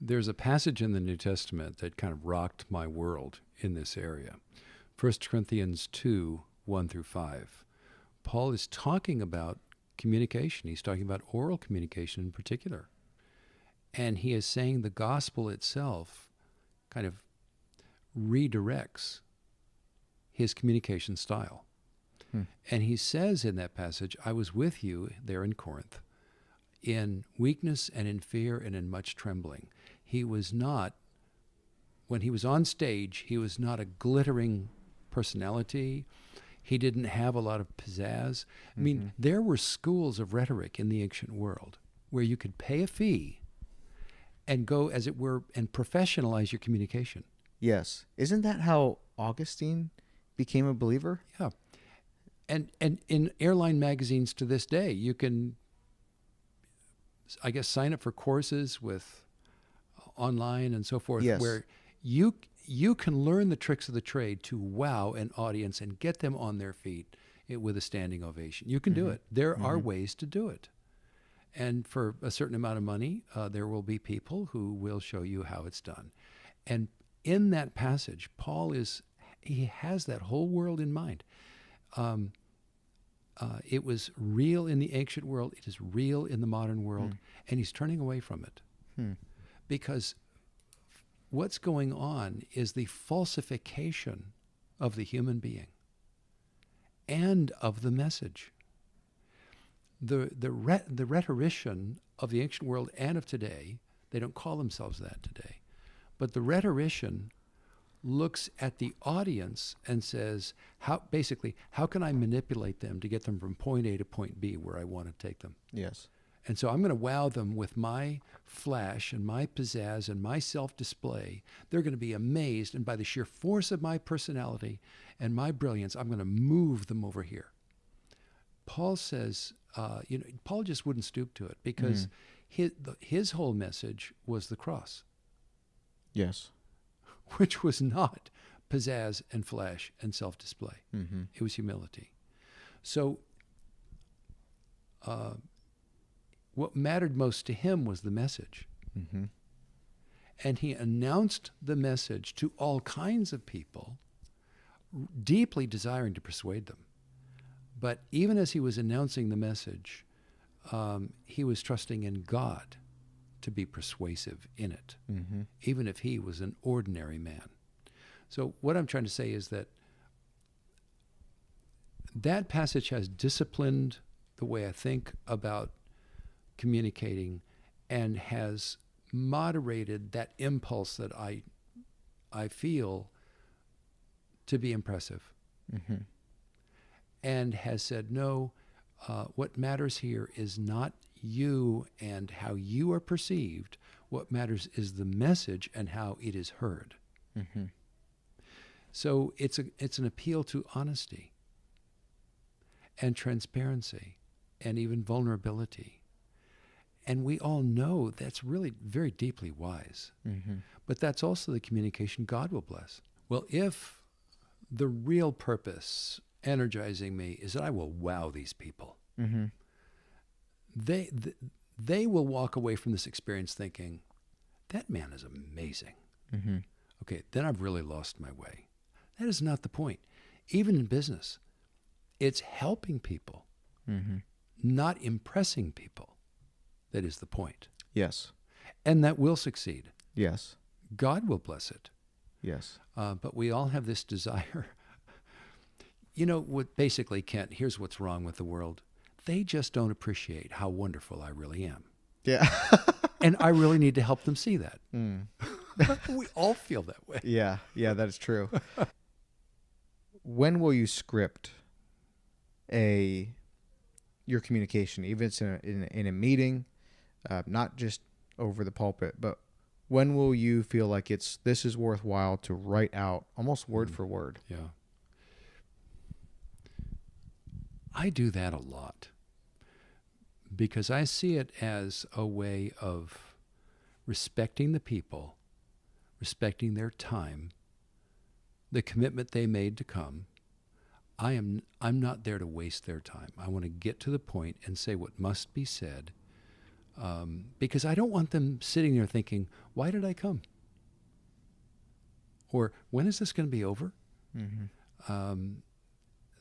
There's a passage in the New Testament that kind of rocked my world in this area. 1 Corinthians 2, 1 through 5. Paul is talking about communication. He's talking about oral communication in particular. And he is saying the gospel itself kind of redirects his communication style. And he says in that passage, I was with you there in Corinth in weakness and in fear and in much trembling. He was not, when he was on stage, he was not a glittering personality. He didn't have a lot of pizzazz. I mean, there were schools of rhetoric in the ancient world where you could pay a fee and go, as it were, and professionalize your communication. Yes. Isn't that how Augustine became a believer? Yeah. And in airline magazines to this day, you can, I guess, sign up for courses with online and so forth, Yes. where you can learn the tricks of the trade to wow an audience and get them on their feet with a standing ovation. You can do it. There are ways to do it. And for a certain amount of money, there will be people who will show you how it's done. And in that passage, Paul he has that whole world in mind. It was real in the ancient world. It is real in the modern world. And he's turning away from it. Because what's going on is the falsification of the human being and of the message. The rhetorician of the ancient world and of today, they don't call themselves that today, but the rhetorician looks at the audience and says, how can I manipulate them to get them from point A to point B where I want to take them? Yes. And so I'm going to wow them with my flash and my pizzazz and my self-display. They're going to be amazed, and by the sheer force of my personality and my brilliance, I'm going to move them over here. Paul says, Paul just wouldn't stoop to it because his whole message was the cross. Yes. Which was not pizzazz and flash and self-display. It was humility. So what mattered most to him was the message. And he announced the message to all kinds of people, deeply desiring to persuade them. But even as he was announcing the message, he was trusting in God to be persuasive in it, even if he was an ordinary man. So what I'm trying to say is that passage has disciplined the way I think about communicating and has moderated that impulse that I feel to be impressive. And has said, no, what matters here is not you and how you are perceived. What matters is the message and how it is heard. So it's an appeal to honesty and transparency and even vulnerability. And we all know that's really very deeply wise. But that's also the communication God will bless. Well, if the real purpose energizing me is that I will wow these people, they will walk away from this experience thinking, that man is amazing. Okay, then I've really lost my way. That is not the point. Even in business, it's helping people, not impressing people. That is the point. Yes. And that will succeed. Yes. God will bless it. Yes. But we all have this desire. What basically, Kent, here's what's wrong with the world. They just don't appreciate how wonderful I really am. Yeah. And I really need to help them see that. We all feel that way. Yeah. Yeah, that is true. When will you script your communication, even if it's in a meeting, not just over the pulpit, but when will you feel like this is worthwhile to write out almost word for word? Yeah. I do that a lot because I see it as a way of respecting the people, respecting their time, the commitment they made to come. I'm not there to waste their time. I want to get to the point and say what must be said Because I don't want them sitting there thinking, why did I come? Or when is this going to be over?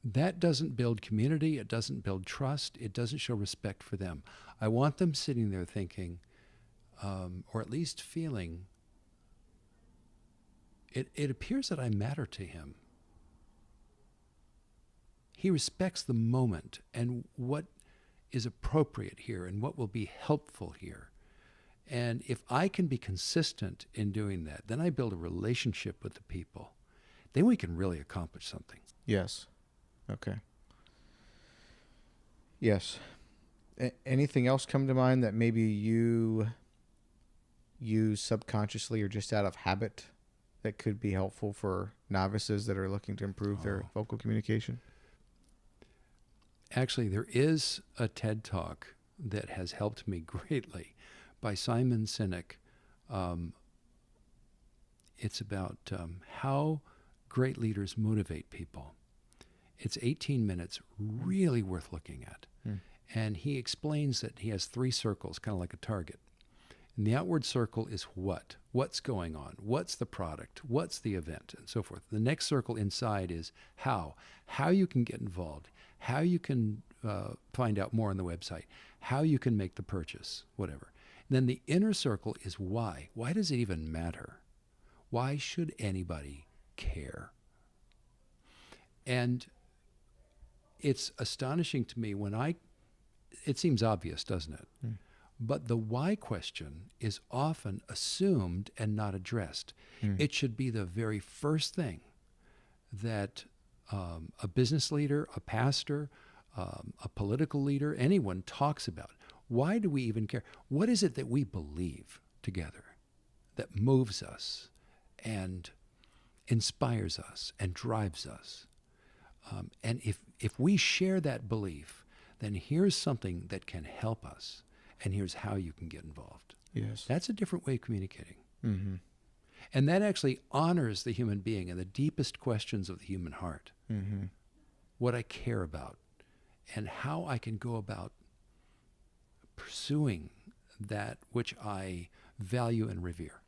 That doesn't build community. It doesn't build trust. It doesn't show respect for them. I want them sitting there thinking, or at least feeling, it appears that I matter to him. He respects the moment and what is appropriate here and what will be helpful here. And if I can be consistent in doing that, then I build a relationship with the people. Then we can really accomplish something. Yes. Okay. Yes. Anything else come to mind that maybe you use subconsciously or just out of habit that could be helpful for novices that are looking to improve their vocal communication? Actually, there is a TED Talk that has helped me greatly by Simon Sinek. It's about how great leaders motivate people. It's 18 minutes, really worth looking at. And he explains that he has 3 circles, kind of like a target. And the outward circle is what? What's going on? What's the product? What's the event? And so forth. The next circle inside is how. How you can get involved. How you can find out more on the website. How you can make the purchase, whatever. And then the inner circle is why. Why does it even matter? Why should anybody care? And it's astonishing to me when it seems obvious, doesn't it? But the why question is often assumed and not addressed. It should be the very first thing that a business leader, a pastor, a political leader, anyone talks about. Why do we even care? What is it that we believe together that moves us and inspires us and drives us? And if we share that belief, then here's something that can help us. And here's how you can get involved. Yes. That's a different way of communicating. Mm-hmm. And that actually honors the human being and the deepest questions of the human heart. Mm-hmm. What I care about and how I can go about pursuing that which I value and revere.